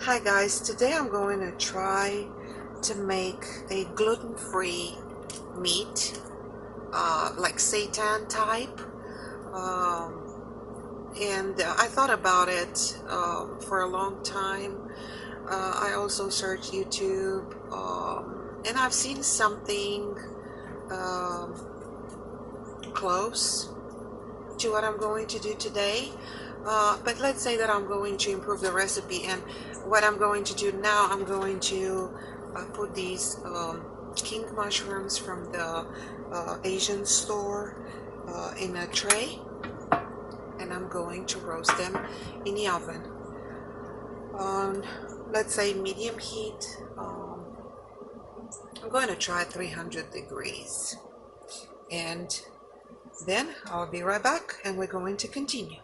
Hi guys, today I'm going to try to make a gluten-free meat, like seitan type. And I thought about it for a long time. I also searched YouTube, and I've seen something um, close to what I'm going to do today. But let's say that I'm going to improve the recipe, and what I'm going to do now, I'm going to put these king mushrooms from the Asian store in a tray, and I'm going to roast them in the oven on, let's say, medium heat. I'm going to try 300 degrees, and then I'll be right back and we're going to continue.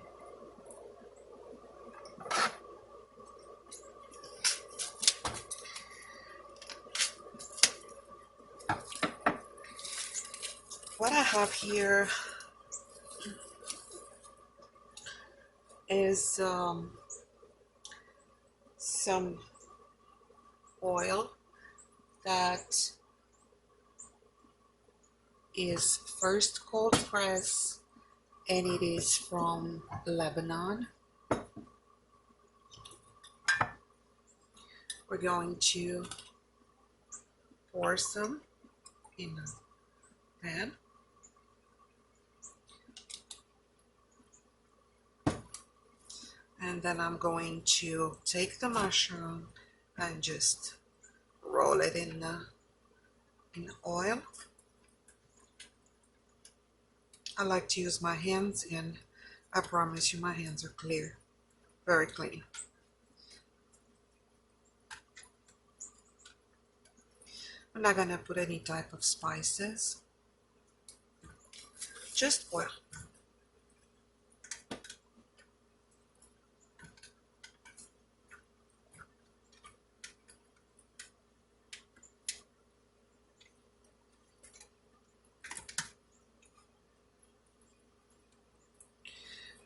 What I have here is some oil that is first cold pressed, and it is from Lebanon. We're going to pour some in a pan. And then I'm going to take the mushroom and just roll it in the oil. I like to use my hands, and I promise you my hands are clear, very clean. I'm not gonna put any type of spices, just oil.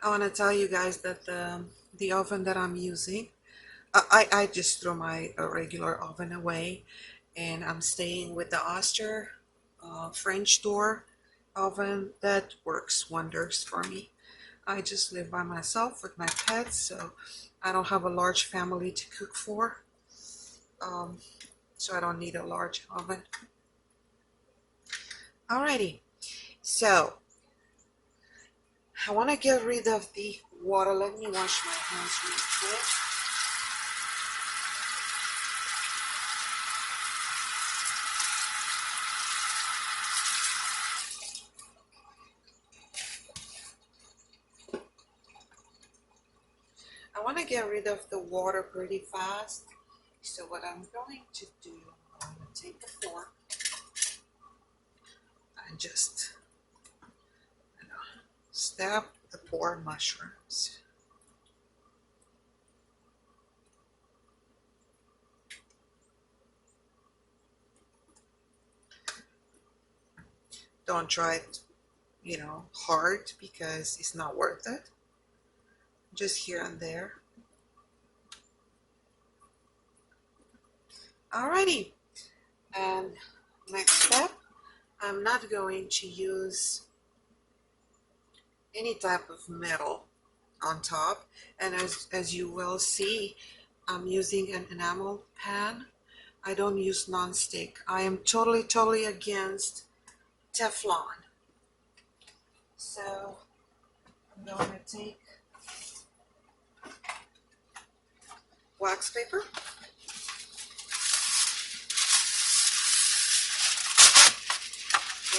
I want to tell you guys that the oven that I'm using, I just throw my regular oven away, and I'm staying with the Oster French door oven. That works wonders for me. I just live by myself with my pets, so I don't have a large family to cook for, so I don't need a large oven. Alrighty, so I want to get rid of the water. Let me wash my hands real quick. I want to get rid of the water pretty fast. So what I'm going to do, I'm going to take a fork and just stab the poor mushrooms. Don't try it, hard, because it's not worth it. Just here and there. Alrighty, and next step, I'm not going to use any type of metal on top, and as you will see, I'm using an enamel pan. I don't use non-stick. I am totally against Teflon. So I'm going to take wax paper,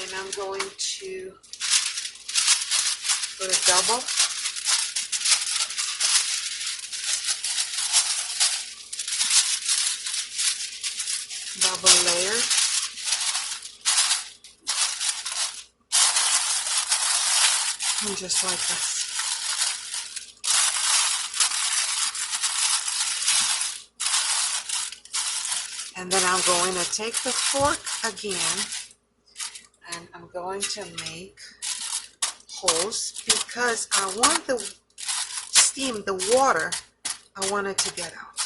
and I'm going to put a double layer, and just like this. And then I'm going to take the fork again, and I'm going to make holes, because I want the steam, the water, I want it to get out.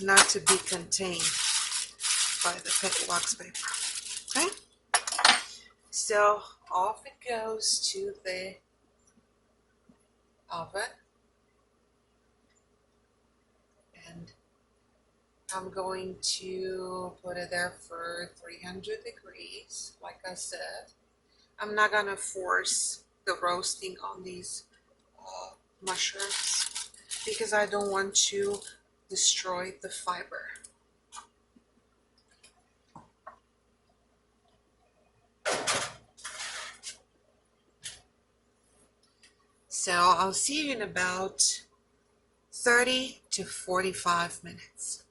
not to be contained by the wax paper. Okay, so off it goes to the oven, and I'm going to put it there for 300 degrees. Like I said, I'm not gonna force the roasting on these mushrooms because I don't want to destroy the fiber. So I'll see you in about 30 to 45 minutes.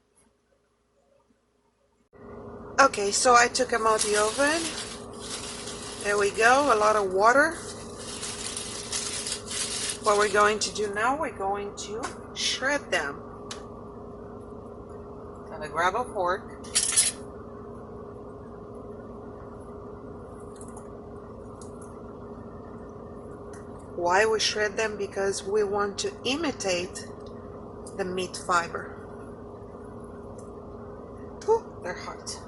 Okay, so I took them out the oven. There we go, a lot of water. What we're going to do now, we're going to shred them. Gonna grab a fork. Why we shred them? Because we want to imitate the meat fiber. Ooh, they're hot.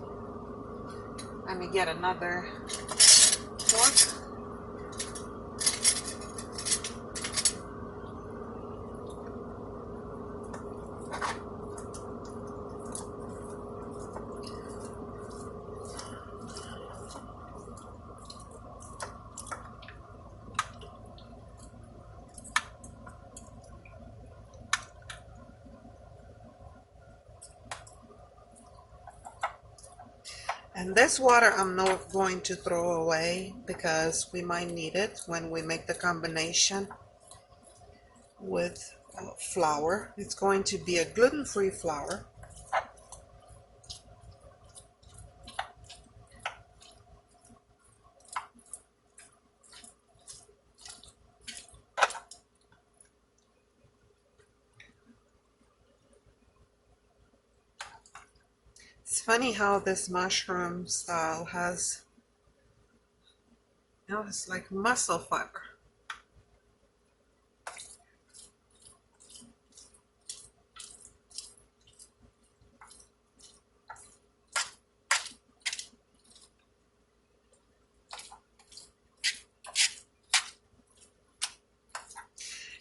Let me get another fork. And this water I'm not going to throw away because we might need it when we make the combination with flour. It's going to be a gluten-free flour. It's funny how this mushroom style has, you know, it's like muscle fiber.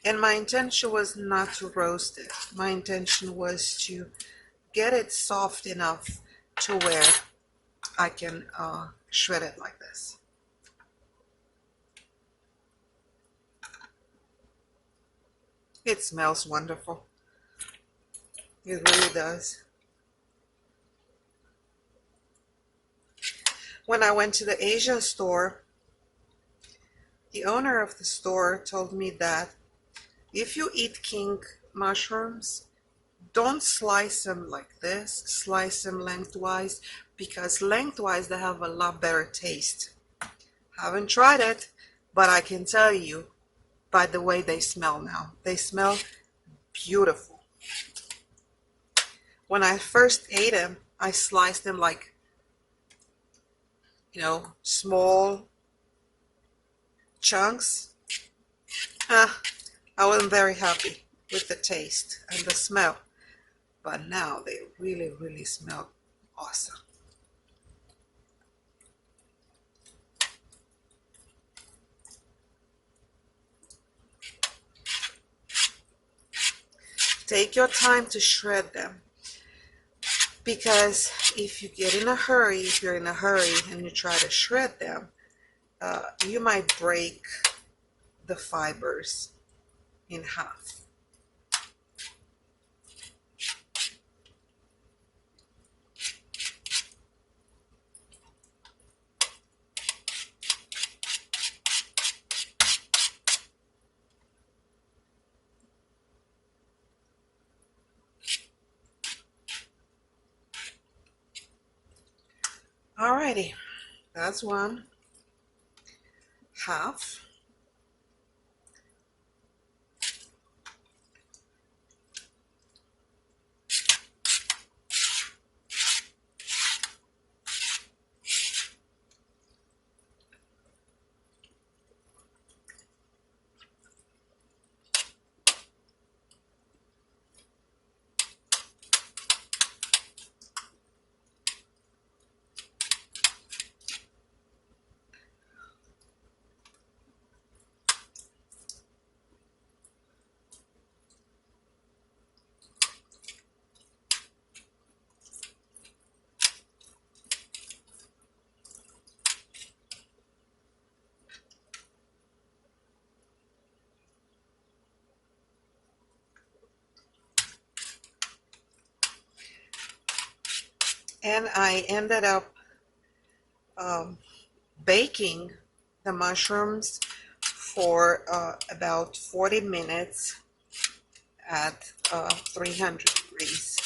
And my intention was not to roast it. My intention was to get it soft enough to where I can shred it like this. It smells wonderful. It really does. When I went to the Asian store, the owner of the store told me that if you eat king mushrooms, don't slice them like this, slice them lengthwise, because lengthwise they have a lot better taste. Haven't tried it, but I can tell you by the way they smell now. They smell beautiful. When I first ate them, I sliced them like, you know, small chunks. I wasn't very happy with the taste and the smell, but now they really, really smell awesome. Take your time to shred them, because if you get in a hurry, if you're in a hurry and you try to shred them, you might break the fibers in half. Alrighty, that's one half. And I ended up baking the mushrooms for about 40 minutes at 300 degrees.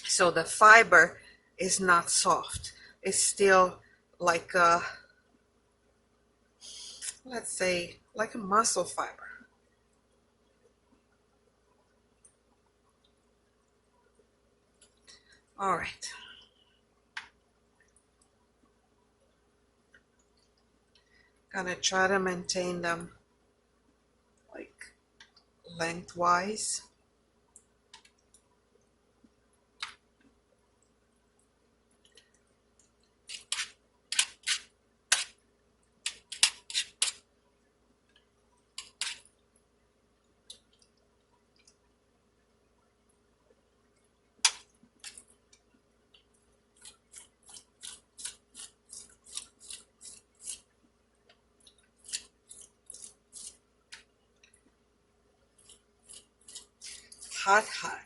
So the fiber is not soft. It's still like a, let's say, like a muscle fiber. All right. Gonna try to maintain them like lengthwise. Hot, hot.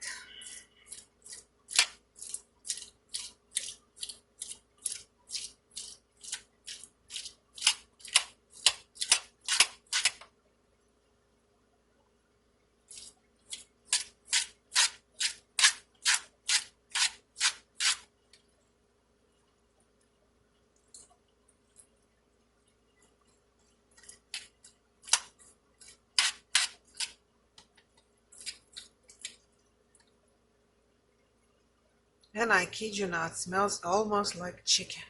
And I kid you not, smells almost like chicken.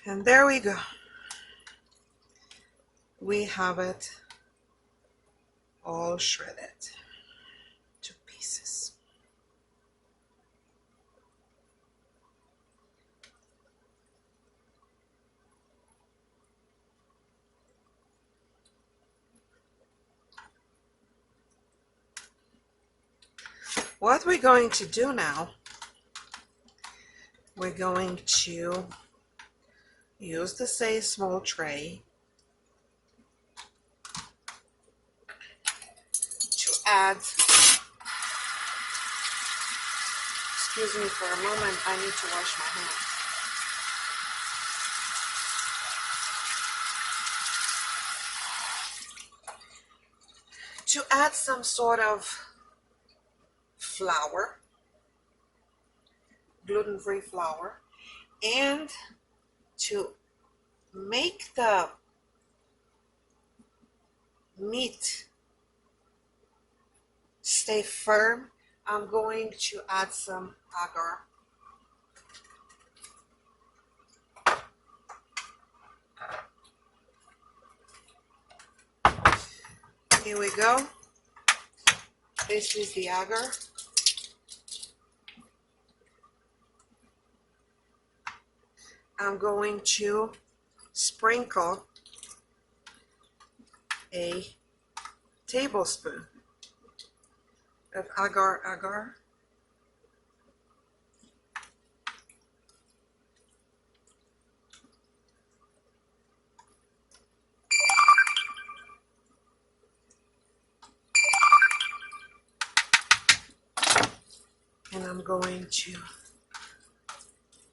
And there we go. We have it all shredded to pieces. What we're going to do now, we're going to use the same small tray to add, excuse me for a moment, I need to wash my hands. To add some sort of flour, gluten-free flour, and to make the meat stay firm, I'm going to add some agar. Here we go. This is the agar. I'm going to sprinkle a tablespoon of agar. And I'm going to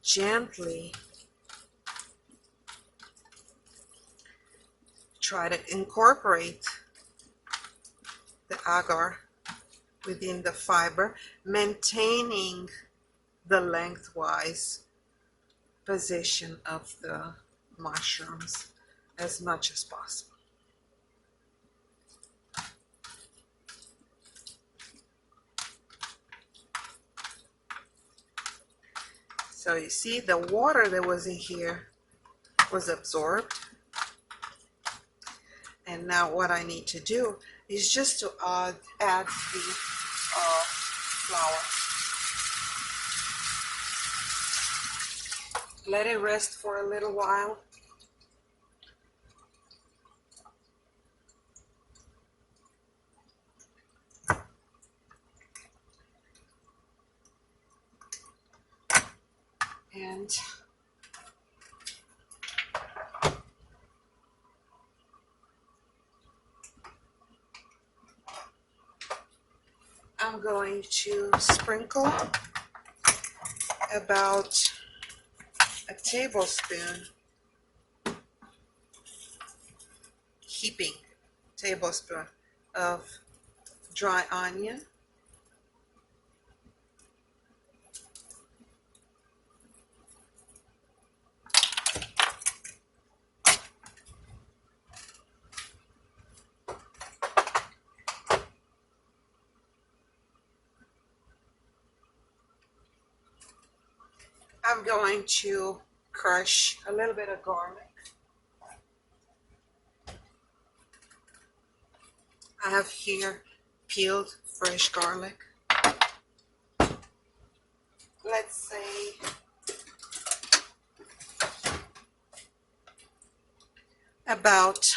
gently try to incorporate the agar within the fiber, maintaining the lengthwise position of the mushrooms as much as possible. So you see the water that was in here was absorbed. And now what I need to do is just to add the flour. Let it rest for a little while. And I'm going to sprinkle about a tablespoon, heaping tablespoon of dry onion. I'm going to crush a little bit of garlic. I have here peeled fresh garlic. Let's say about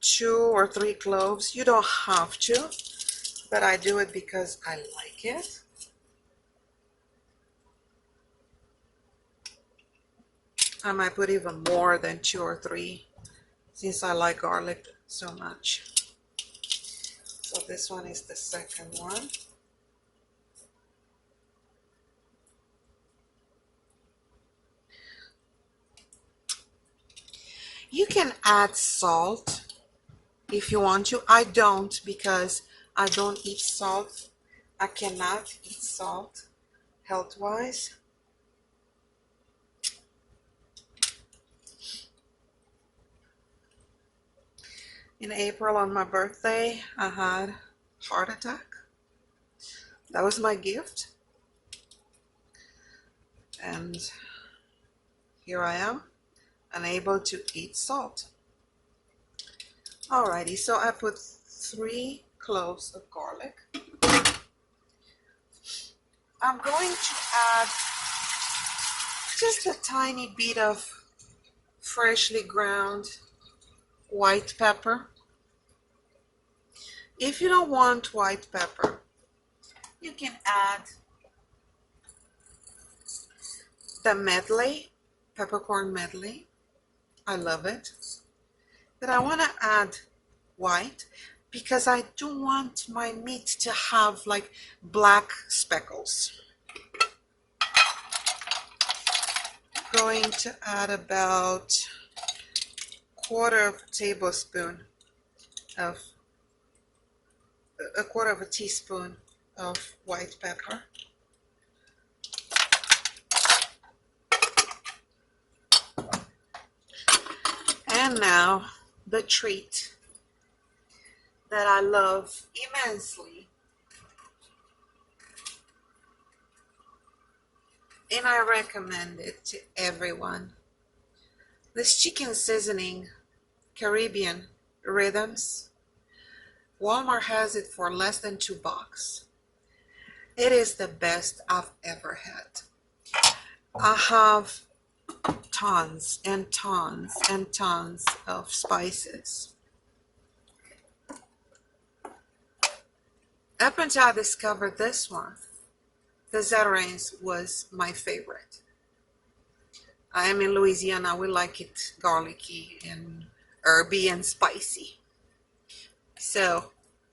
2 or 3 cloves. You don't have to, but I do it because I like it. I might put even more than 2 or 3 since I like garlic so much. So this one is the second one. You can add salt if you want to. I don't because I don't eat salt. I cannot eat salt health-wise. In April on my birthday, I had a heart attack. That was my gift. And here I am, unable to eat salt. Alrighty, so I put 3 cloves of garlic. I'm going to add just a tiny bit of freshly ground white pepper. If you don't want white pepper, you can add the medley, peppercorn medley. I love it. But I want to add white because I don't want my meat to have like black speckles. Going to add about a quarter of a teaspoon of white pepper. And now the treat that I love immensely, and I recommend it to everyone. This chicken seasoning, Caribbean Rhythms. Walmart has it for less than $2. It is the best I've ever had. I have tons and tons and tons of spices. Up until I discovered this one, the Zataran's was my favorite. I am in Louisiana. We like it garlicky and herby and spicy. So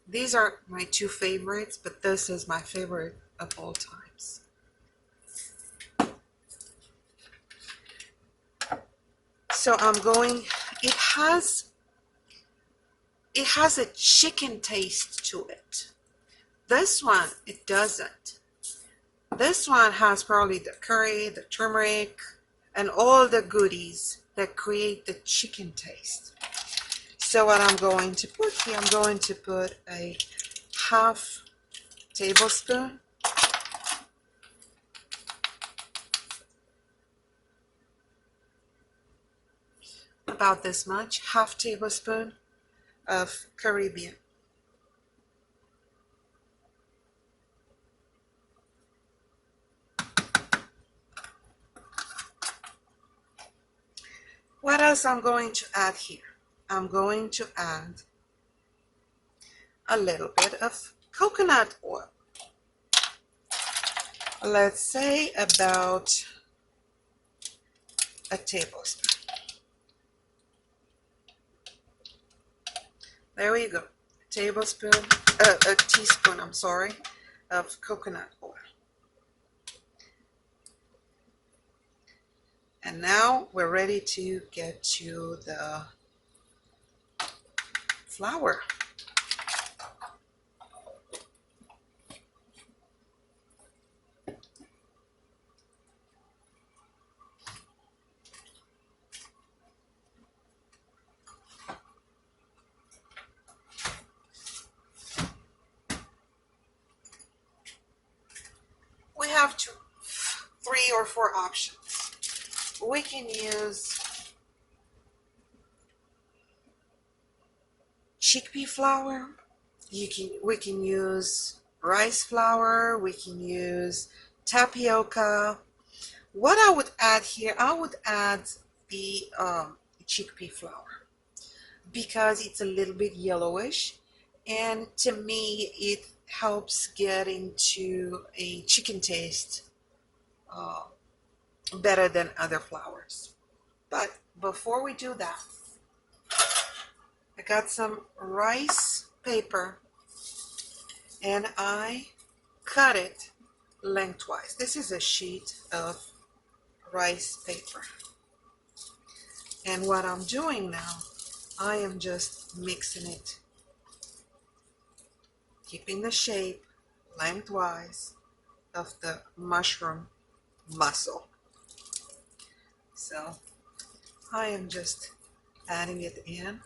these are my 2 favorites, but this is my favorite of all times. So I'm going, it has a chicken taste to it. This one, it doesn't. This one has probably the curry, the turmeric, and all the goodies that create the chicken taste. So what I'm going to put here, I'm going to put a half tablespoon about this much, half tablespoon of Caribbean. What else I'm going to add here? I'm going to add a little bit of coconut oil. Let's say about a tablespoon. There we go. A teaspoon, I'm sorry, of coconut oil. And now we're ready to get to the flour. We have 3 or 4 options. We can use chickpea flour. We can use rice flour. We can use tapioca. What I would add here, I would add the chickpea flour because it's a little bit yellowish, and to me it helps get into a chicken taste better than other flours. But before we do that, I got some rice paper and I cut it lengthwise. This is a sheet of rice paper. And what I'm doing now, I am just mixing it, keeping the shape lengthwise of the mushroom mussel. So I am just adding it in.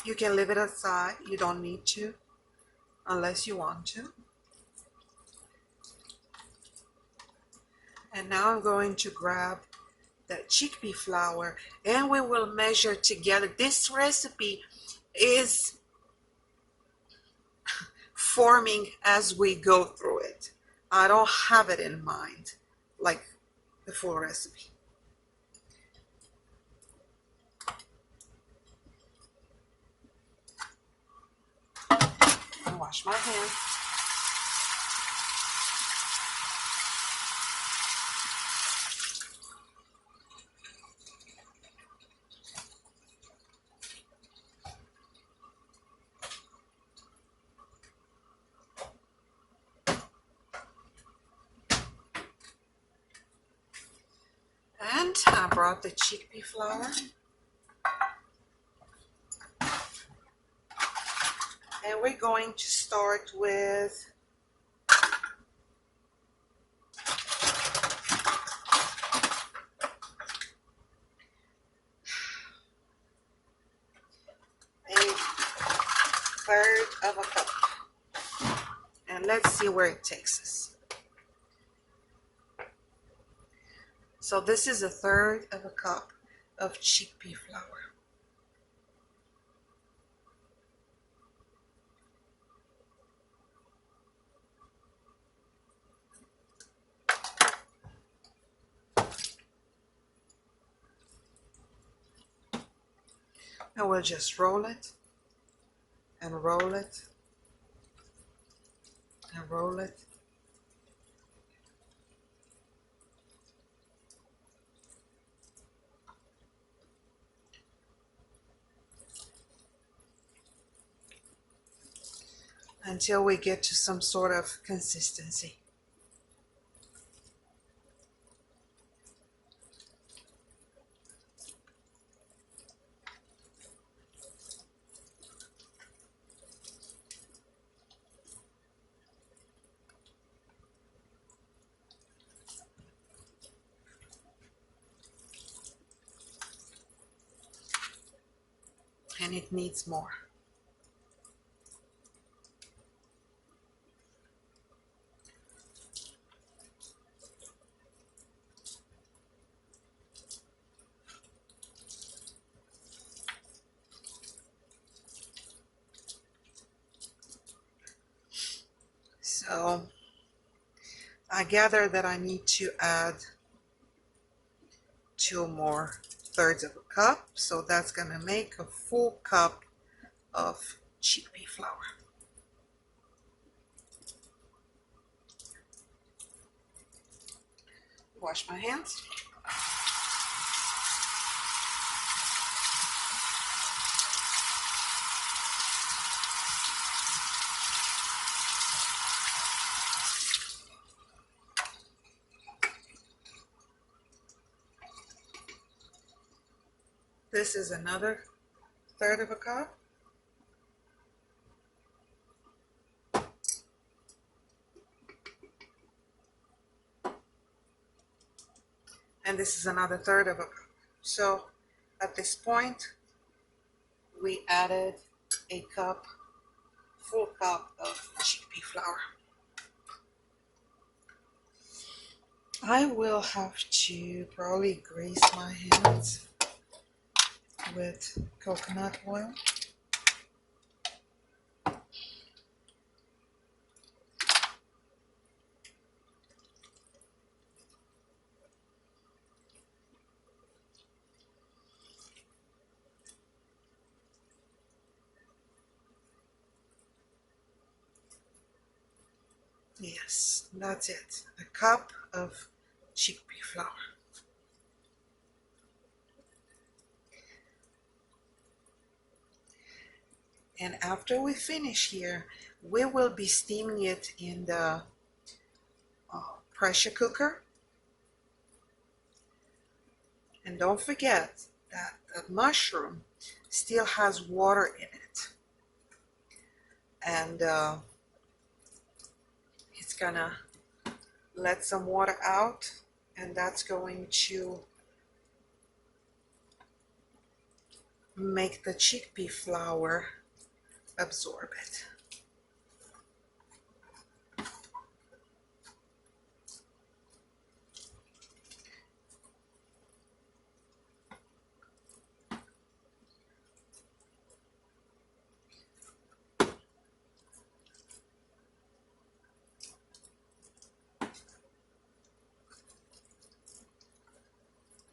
You can leave it aside. You don't need to unless you want to. And now I'm going to grab that chickpea flour and we will measure together. This recipe is forming as we go through it. I don't have it in mind like the full recipe. I'll wash my hands. And I brought the chickpea flour. And we're going to start with a third of a cup. And let's see where it takes us. So this is a third of a cup of chickpea flour. And we'll just roll it and roll it and roll it. Until we get to some sort of consistency. And it needs more. I gather that I need to add 2 more thirds of a cup, so that's gonna make a full cup of chickpea flour. Wash my hands. This is another third of a cup. And this is another third of a cup. So at this point, we added a cup, full cup of chickpea flour. I will have to probably grease my hands with coconut oil. Yes, that's it. A cup of chickpea flour. And after we finish here, we will be steaming it in the pressure cooker. And don't forget that the mushroom still has water in it. And it's gonna let some water out, and that's going to make the chickpea flour absorb it.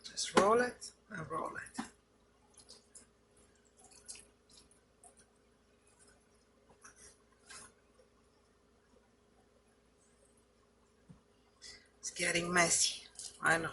Just roll it and roll it. It's getting messy, I know.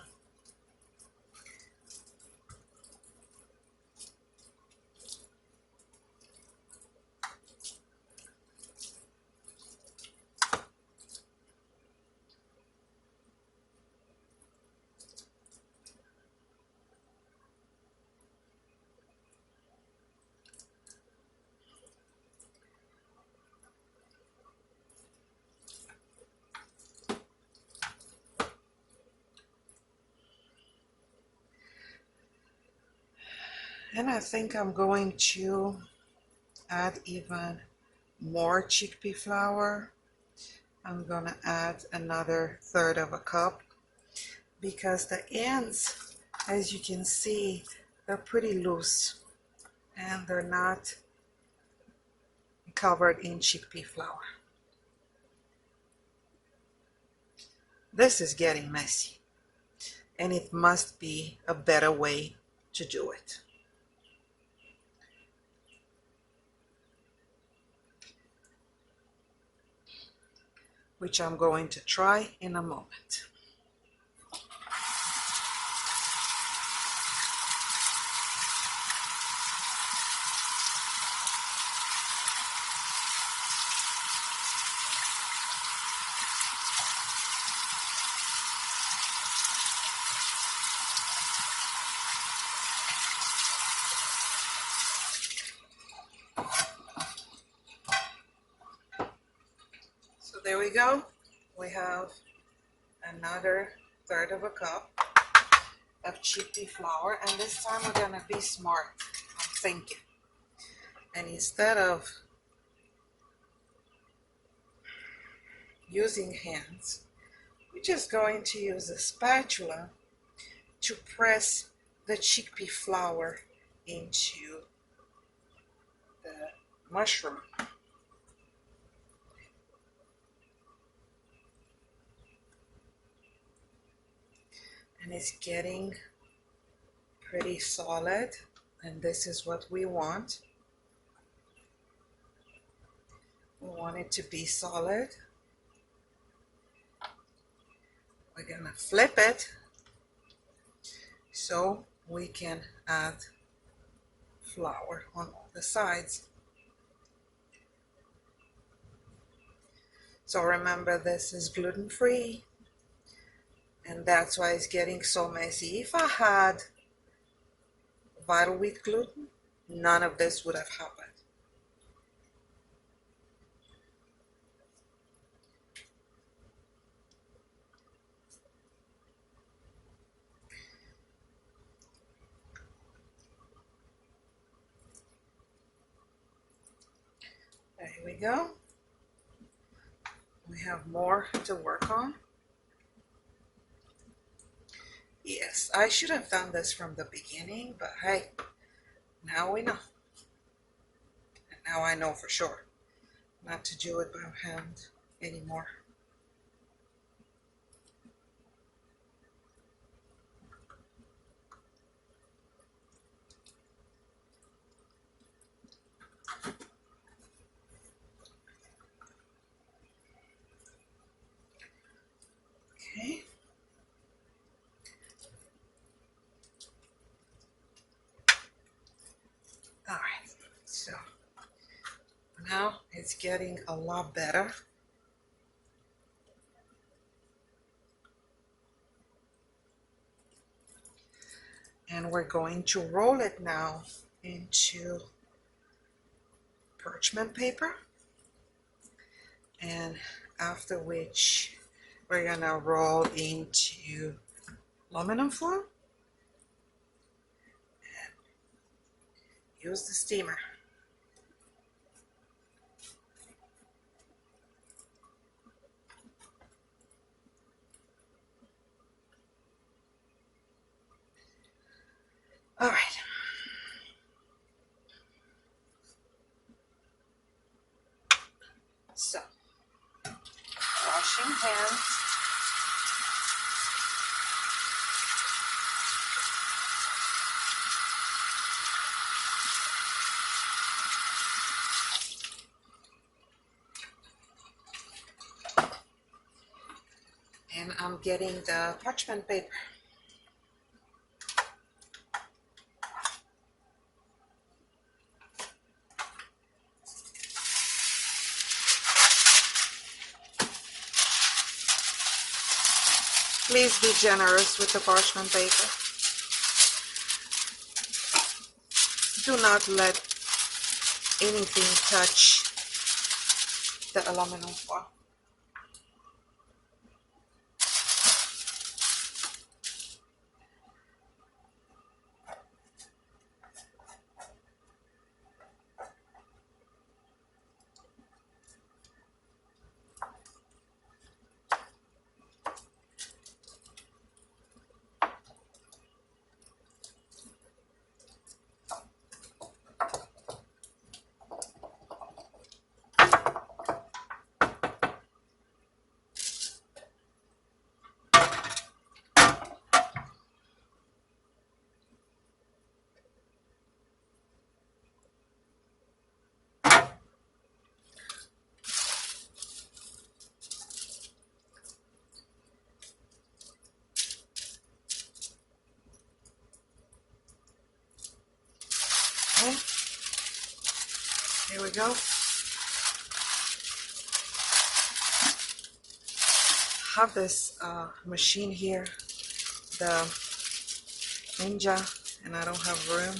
And I think I'm going to add even more chickpea flour. I'm gonna add another third of a cup because the ends, as you can see, they're pretty loose and they're not covered in chickpea flour. This is getting messy, and it must be a better way to do it. Which I'm going to try in a moment. So there we go. We have another third of a cup of chickpea flour, and this time we're gonna be smart, I'm thinking. And instead of using hands, we're just going to use a spatula to press the chickpea flour into the mushroom. and it's getting pretty solid, and this is what we want. We want it to be solid. We're gonna flip it so we can add flour on all the sides. So remember, this is gluten-free, and that's why it's getting so messy. If I had vital wheat gluten, none of this would have happened. There we go. We have more to work on. Yes, I should have done this from the beginning, but hey, now we know. And now I know for sure not to do it by hand anymore. Okay. All right, so now it's getting a lot better. And we're going to roll it now into parchment paper, and after which we're gonna roll into aluminum foil and use the steamer. All right. So, washing hands. And I'm getting the parchment paper. Please be generous with the parchment paper. Do not let anything touch the aluminum foil. Okay, here we go. Have this machine here, the Ninja, and I don't have room.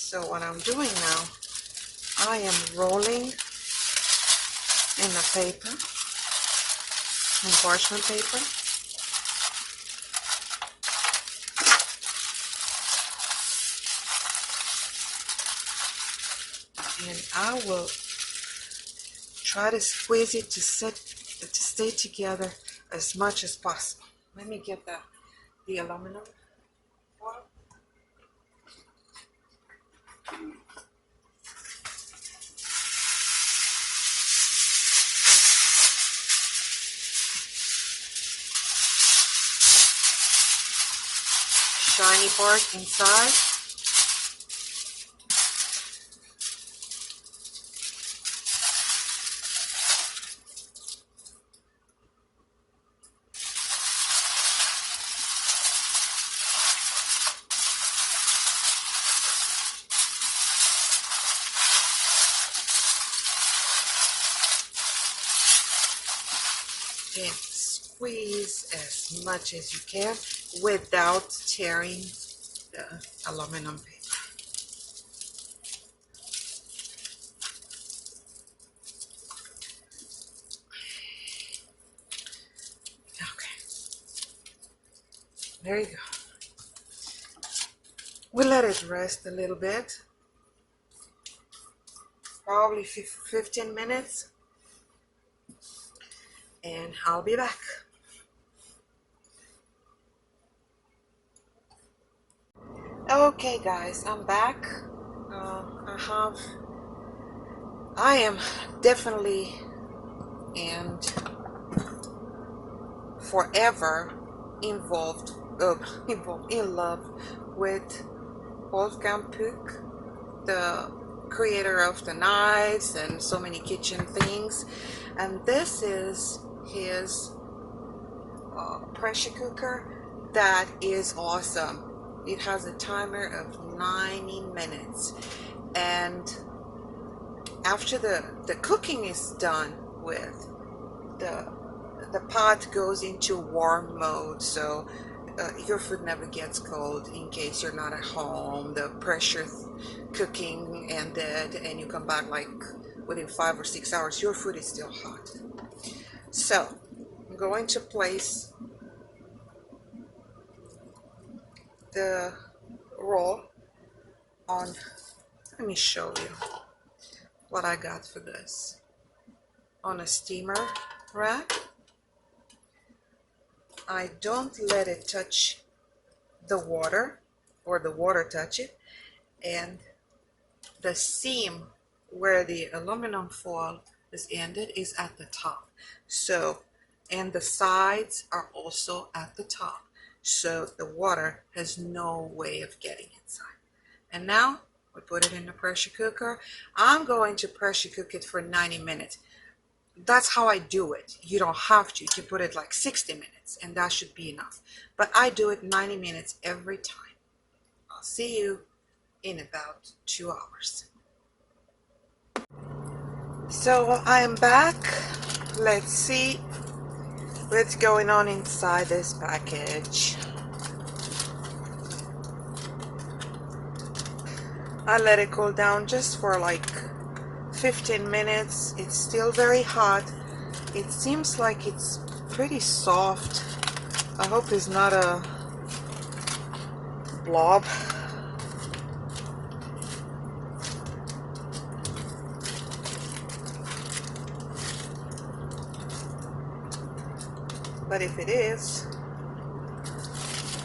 So what I'm doing now, I am rolling in the paper, in parchment paper. And I will try to squeeze it to stay together as much as possible. Let me get the aluminum foil. shiny part inside. And squeeze as much as you can without tearing the aluminum paper. Okay, there you go. We'll let it rest a little bit, probably 15 minutes, and I'll be back. Okay guys, I'm back. I am definitely and forever involved in love with Wolfgang Puck, the creator of the knives and so many kitchen things. And this is his pressure cooker that is awesome. It has a timer of 90 minutes, and after the cooking is done with, the pot goes into warm mode, so your food never gets cold in case you're not at home. The pressure cooking ended and you come back like within 5 or 6 hours, your food is still hot. So I'm going to place the roll on. Let me show you what I got for this. On a steamer rack. I don't let it touch the water or the water touch it, and the seam where the aluminum foil is ended is at the top. So, and the sides are also at the top, so the water has no way of getting inside. And now we put it in the pressure cooker. I'm going to pressure cook it for 90 minutes. That's how I do it. You don't have to. You can put it like 60 minutes and that should be enough. But I do it 90 minutes every time. I'll see you in about 2 hours. So I am back. Let's see what's going on inside this package. I let it cool down just for like 15 minutes. It's still very hot. It seems like it's pretty soft. I hope it's not a blob. But if it is,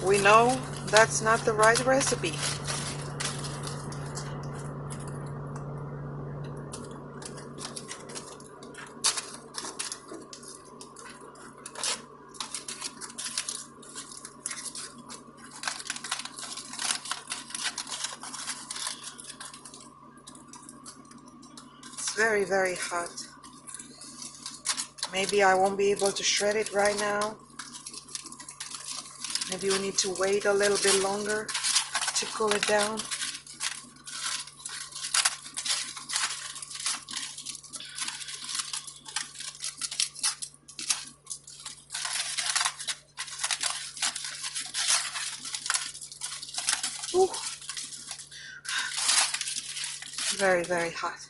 we know that's not the right recipe. It's very, very hot. Maybe I won't be able to shred it right now. Maybe we need to wait a little bit longer to cool it down. Ooh. Very, very hot.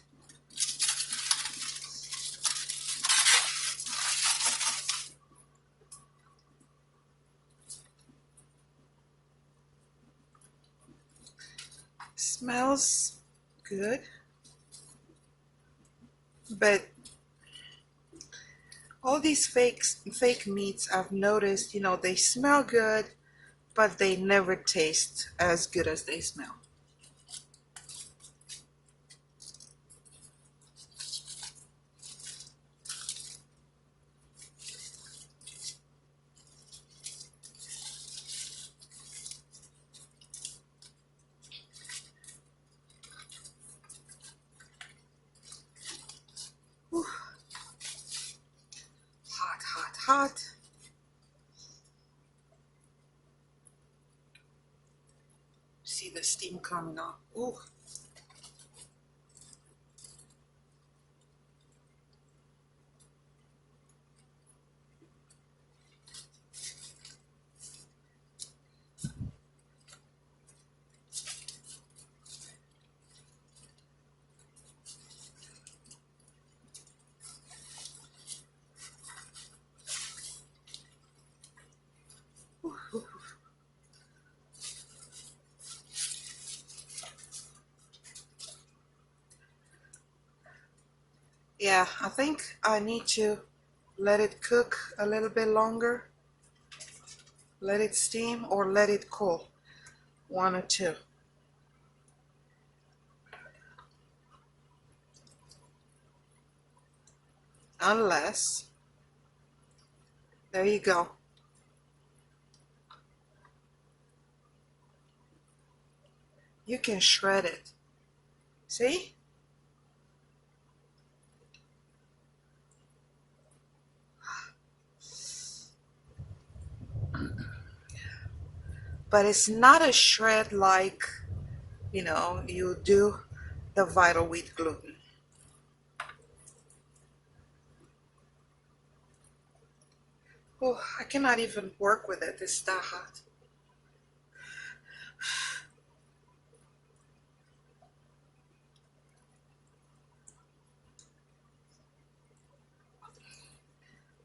Smells good, but all these fake meats I've noticed, you know, they smell good, but they never taste as good as they smell. hot. See the steam coming up. Ooh. Yeah, I think I need to let it cook a little bit longer. Let it steam or let it cool. One or two. Unless, there you go. You can shred it. See? But it's not a shred like, you do the vital wheat gluten. Oh, I cannot even work with it. It's that hot.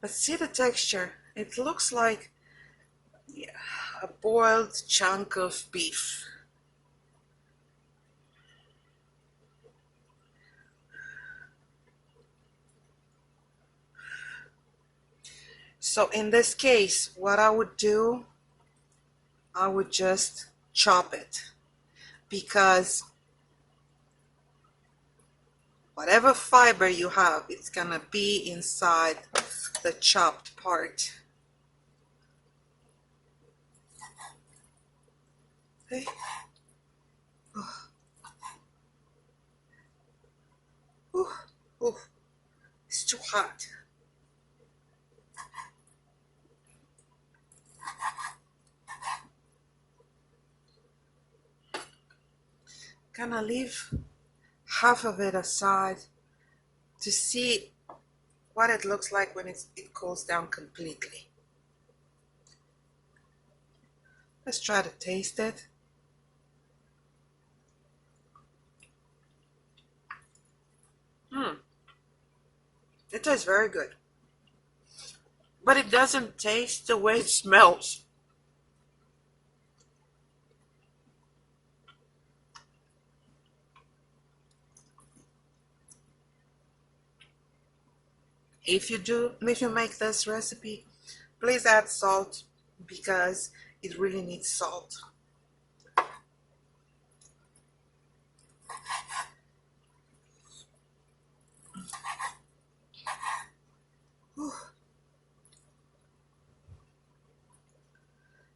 But see the texture. It looks like, yeah, a boiled chunk of beef. So in this case, what I would do, I would just chop it, because whatever fiber you have, it's gonna be inside the chopped part. Okay. Ooh, ooh, it's too hot. Gonna leave half of it aside to see what it looks like when it cools down completely. Let's try to taste it. It tastes very good, but it doesn't taste the way it smells. If you make this recipe, please add salt, because it really needs salt.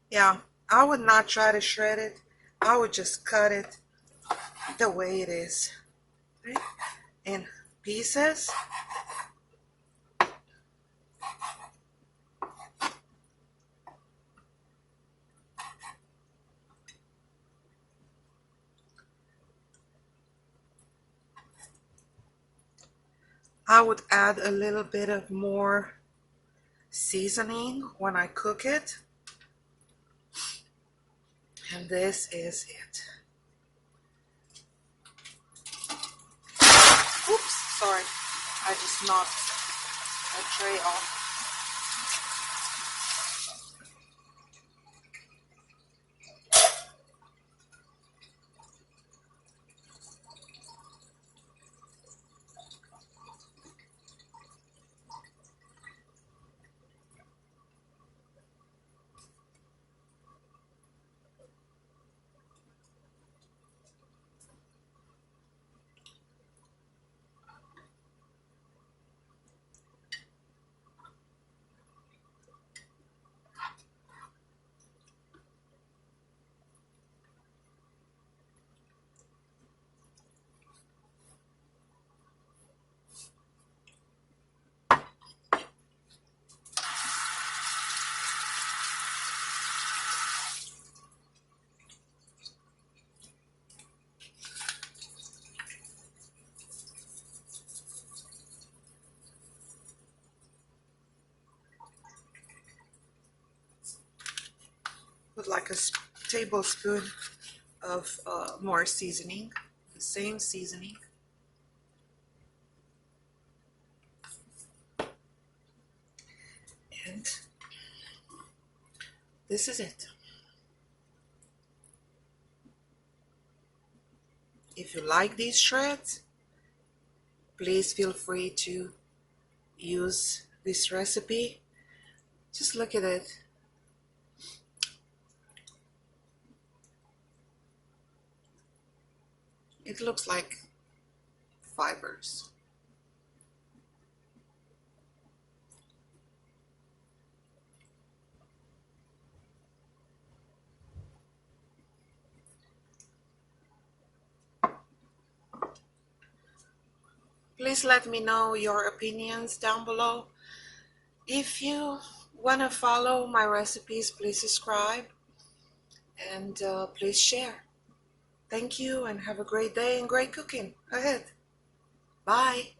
Yeah, I would not try to shred it. I would just cut it the way it is, right? In pieces. I would add a little bit of more seasoning when I cook it. And this is it. Oops, sorry. I just knocked a tray off. put like a tablespoon of more seasoning, the same seasoning. And this is it. If you like these shreds, please feel free to use this recipe. Just look at it. It looks like fibers. Please let me know your opinions down below. If you want to follow my recipes, please subscribe and please share. Thank you and have a great day and great cooking ahead. Bye.